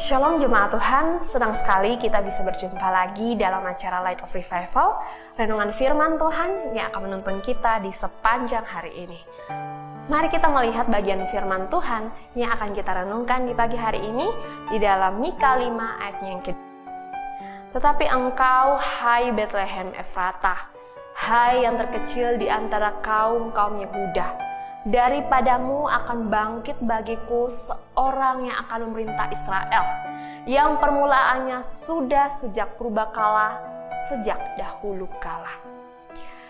Shalom jemaat Tuhan, senang sekali kita bisa berjumpa lagi dalam acara Light of Revival, renungan firman Tuhan yang akan menuntun kita di sepanjang hari ini. Mari kita melihat bagian firman Tuhan yang akan kita renungkan di pagi hari ini di dalam Mika 5 ayatnya yang kedua. Tetapi engkau, hai Bethlehem Efratah, hai yang terkecil di antara kaum-kaum Yehuda, daripadamu akan bangkit bagiku seorang yang akan memerintah Israel, yang permulaannya sudah sejak purbakala, sejak dahulu kala.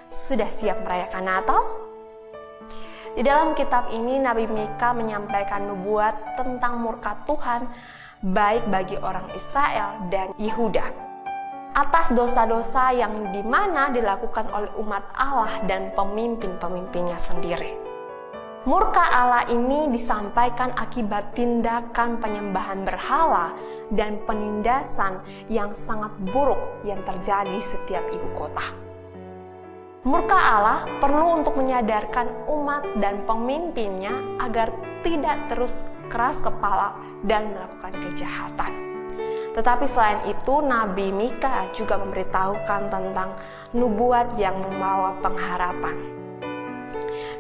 Sudah siap merayakan Natal? Di dalam kitab ini Nabi Mika menyampaikan nubuat tentang murka Tuhan baik bagi orang Israel dan Yehuda atas dosa-dosa yang dimana dilakukan oleh umat Allah dan pemimpin-pemimpinnya sendiri. Murka Allah ini disampaikan akibat tindakan penyembahan berhala dan penindasan yang sangat buruk yang terjadi di setiap ibu kota. Murka Allah perlu untuk menyadarkan umat dan pemimpinnya agar tidak terus keras kepala dan melakukan kejahatan. Tetapi selain itu, Nabi Mika juga memberitahukan tentang nubuat yang membawa pengharapan.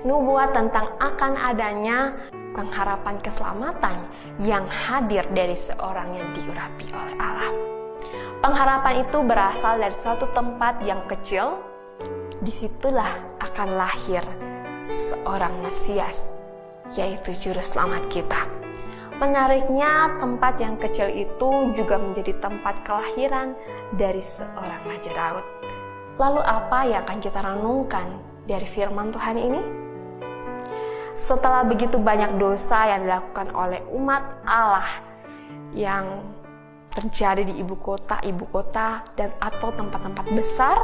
Nubuat tentang akan adanya pengharapan keselamatan yang hadir dari seorang yang diurapi oleh Allah. Pengharapan itu berasal dari suatu tempat yang kecil. Disitulah akan lahir seorang Mesias, yaitu Juru Selamat kita. Menariknya, tempat yang kecil itu juga menjadi tempat kelahiran dari seorang Raja Daud. Lalu apa yang akan kita renungkan dari firman Tuhan ini? Setelah begitu banyak dosa yang dilakukan oleh umat Allah yang terjadi di ibu kota dan atau tempat-tempat besar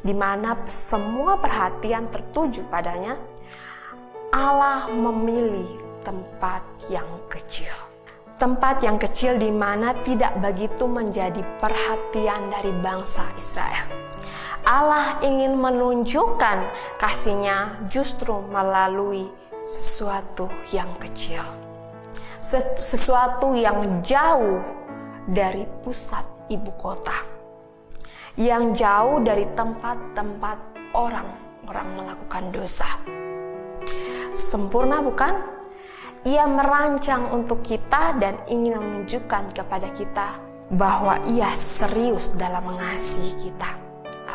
di mana semua perhatian tertuju padanya, Allah memilih tempat yang kecil. Tempat yang kecil di mana tidak begitu menjadi perhatian dari bangsa Israel. Allah ingin menunjukkan kasih-Nya justru melalui sesuatu yang kecil. Sesuatu yang jauh dari pusat ibu kota. Yang jauh dari tempat-tempat orang-orang melakukan dosa. Sempurna bukan? Ia merancang untuk kita dan ingin menunjukkan kepada kita bahwa Ia serius dalam mengasihi kita.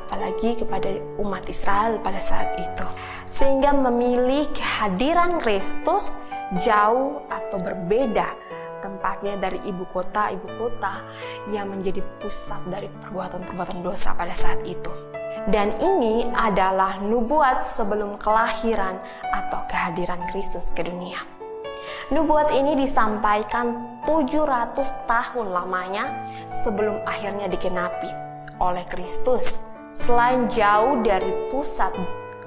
Apalagi kepada umat Israel pada saat itu. Sehingga memilih kehadiran Kristus jauh atau berbeda tempatnya dari ibu kota yang menjadi pusat dari perbuatan-perbuatan dosa pada saat itu. Dan ini adalah nubuat sebelum kelahiran atau kehadiran Kristus ke dunia. Nubuat ini disampaikan 700 tahun lamanya sebelum akhirnya digenapi oleh Kristus. Selain jauh dari pusat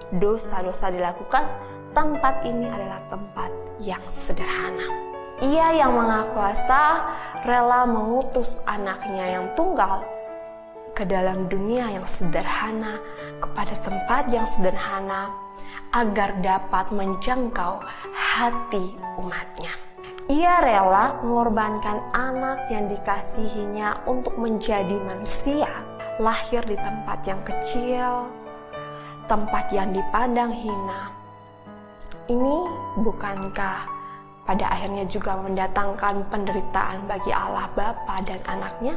dosa-dosa dilakukan, tempat ini adalah tempat yang sederhana. Ia yang Maha Kuasa rela mengutus anaknya yang tunggal ke dalam dunia yang sederhana, kepada tempat yang sederhana, agar dapat menjangkau hati umatnya. Ia rela mengorbankan anak yang dikasihinya untuk menjadi manusia, lahir di tempat yang kecil, tempat yang dipandang hina. Ini bukankah pada akhirnya juga mendatangkan penderitaan bagi Allah Bapa dan anaknya?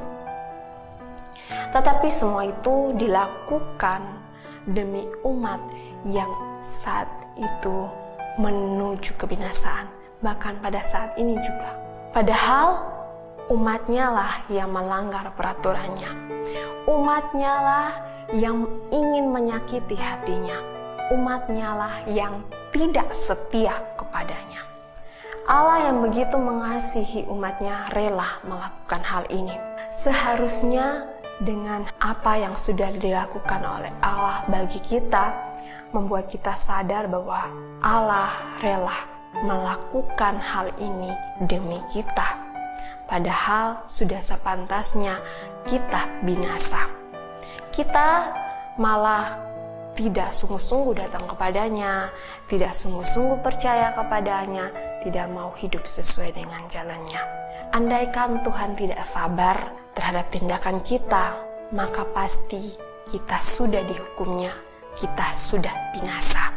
Tetapi semua itu dilakukan demi umat yang saat itu menuju kebinasaan, bahkan pada saat ini juga. Padahal umatnya lah yang melanggar peraturannya. Umatnya lah yang ingin menyakiti hatinya. Umatnya lah yang tidak setia kepadanya. Allah yang begitu mengasihi umatnya rela melakukan hal ini. Seharusnya dengan apa yang sudah dilakukan oleh Allah bagi kita, membuat kita sadar bahwa Allah rela melakukan hal ini demi kita. Padahal sudah sepantasnya kita binasa. Kita malah tidak sungguh-sungguh datang kepadanya, tidak sungguh-sungguh percaya kepadanya, tidak mau hidup sesuai dengan jalannya. Andaikan Tuhan tidak sabar terhadap tindakan kita, maka pasti kita sudah dihukumnya, kita sudah binasa.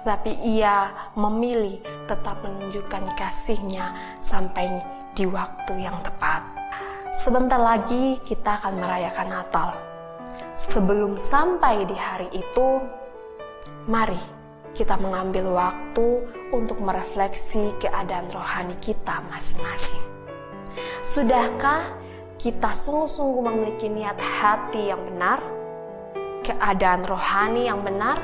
Tapi Ia memilih tetap menunjukkan kasih-Nya sampai di waktu yang tepat. Sebentar lagi kita akan merayakan Natal. Sebelum sampai di hari itu, mari kita mengambil waktu untuk merefleksi keadaan rohani kita masing-masing. Sudahkah kita sungguh-sungguh memiliki niat hati yang benar, keadaan rohani yang benar?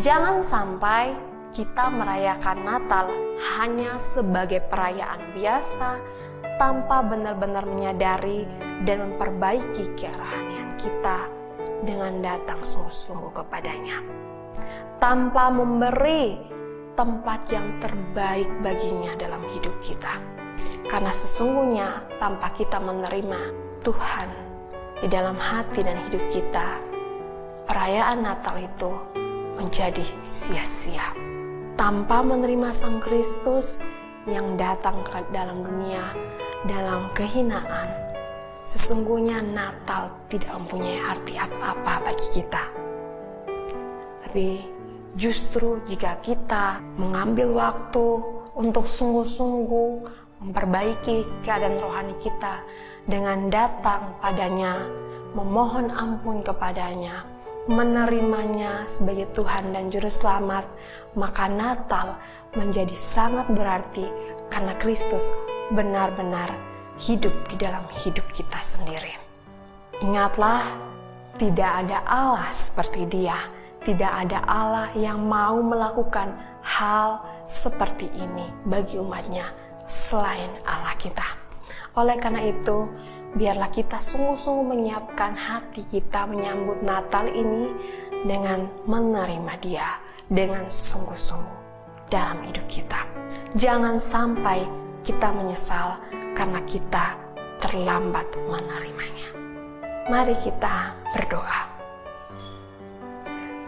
Jangan sampai kita merayakan Natal hanya sebagai perayaan biasa, tanpa benar-benar menyadari dan memperbaiki kerohanian kita dengan datang sungguh-sungguh kepadanya, tanpa memberi tempat yang terbaik baginya dalam hidup kita. Karena sesungguhnya tanpa kita menerima Tuhan di dalam hati dan hidup kita, perayaan Natal itu menjadi sia-sia. Tanpa menerima Sang Kristus yang datang ke dalam dunia dalam kehinaan, sesungguhnya Natal tidak mempunyai arti apa-apa bagi kita. Tapi justru jika kita mengambil waktu untuk sungguh-sungguh memperbaiki keadaan rohani kita dengan datang padanya, memohon ampun kepadanya, menerimanya sebagai Tuhan dan Juru Selamat, maka Natal menjadi sangat berarti karena Kristus benar-benar hidup di dalam hidup kita sendiri. Ingatlah, tidak ada Allah seperti Dia, tidak ada Allah yang mau melakukan hal seperti ini bagi umatnya selain Allah kita. Oleh karena itu, biarlah kita sungguh-sungguh menyiapkan hati kita menyambut Natal ini dengan menerima Dia dengan sungguh-sungguh dalam hidup kita. Jangan sampai kita menyesal karena kita terlambat menerimanya. Mari kita berdoa.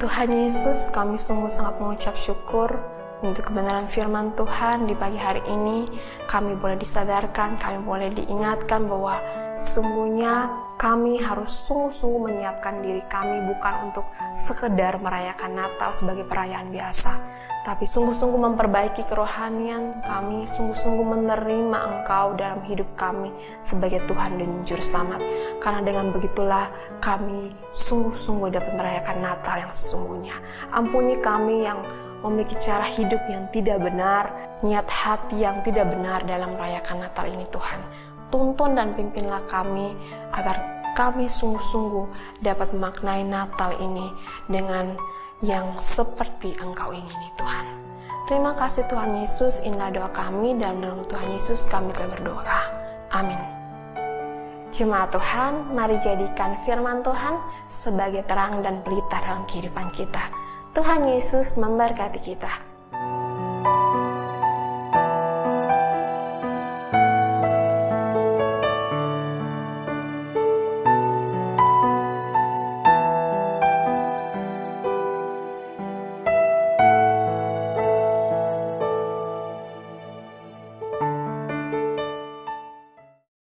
Tuhan Yesus, kami sungguh sangat mengucap syukur untuk kebenaran firman Tuhan di pagi hari ini. Kami boleh disadarkan, kami boleh diingatkan bahwa sesungguhnya kami harus sungguh-sungguh menyiapkan diri kami bukan untuk sekedar merayakan Natal sebagai perayaan biasa, tapi sungguh-sungguh memperbaiki kerohanian kami, sungguh-sungguh menerima Engkau dalam hidup kami sebagai Tuhan dan Juru Selamat. Karena dengan begitulah kami sungguh-sungguh dapat merayakan Natal yang sesungguhnya. Ampuni kami yang memiliki cara hidup yang tidak benar, niat hati yang tidak benar dalam merayakan Natal ini Tuhan. Tuntun dan pimpinlah kami agar kami sungguh-sungguh dapat memaknai Natal ini dengan yang seperti Engkau ingini Tuhan. Terima kasih Tuhan Yesus, inilah doa kami, dalam nama Tuhan Yesus kami telah berdoa. Amin. Jemaat Tuhan, mari jadikan firman Tuhan sebagai terang dan pelita dalam kehidupan kita. Tuhan Yesus memberkati kita.